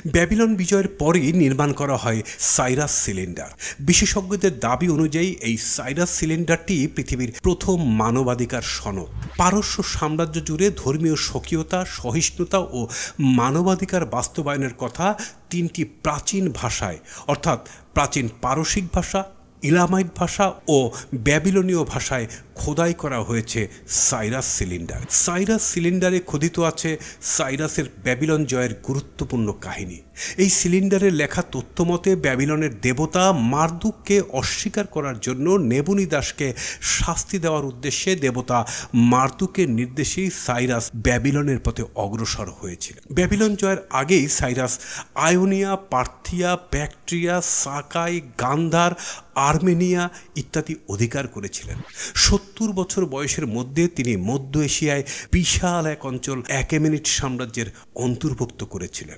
Babylon বিজয়ের পরেই নির্মাণ করা হয় সাইরাস সিলিন্ডার। বিশেষজ্ঞদের দাবি অনুযায়ী এই সাইরাস সিলিন্ডারটি পৃথিবীর প্রথম মানবাধিকার সনদ। পারস্য সাম্রাজ্য জুড়ে ধর্মীয় স্বকীয়তা, সহিষ্ণুতা ও মানবাধিকার বাস্তবায়নের কথা তিনটি প্রাচীন ভাষায়, অর্থাৎ প্রাচীন পারসিক ভাষা, ইলামাইট ভাষা ও ব্যাবিলনীয় ভাষায় খোদাই করা হয়েছে সাইরাস সিলিন্ডার। সাইরাস সিলিন্ডারে খোদিত আছে সাইরাসের ব্যাবিলন জয়ের গুরুত্বপূর্ণ কাহিনী। এই সিলিন্ডারের লেখা তথ্য মতে ব্যাবিলনের দেবতা মারদুককে অস্বীকার করার জন্য নেবুনিদাসকে শাস্তি দেওয়ার উদ্দেশ্যে দেবতা মারদুকের নির্দেশেই সাইরাস ব্যাবিলনের পথে অগ্রসর হয়েছিল। ব্যাবিলন জয়ের আগেই সাইরাস আয়োনিয়া, পার্থিয়া, ব্যাকট্রিয়া, সাকাই, গান্ধার, আর্মেনিয়া ইত্যাদি অধিকার করেছিলেন। 70 বছর বয়সের মধ্যে তিনি মধ্য এশিয়ায় বিশাল এক অঞ্চল একেমেনিড সাম্রাজ্যের অন্তর্ভুক্ত করেছিলেন।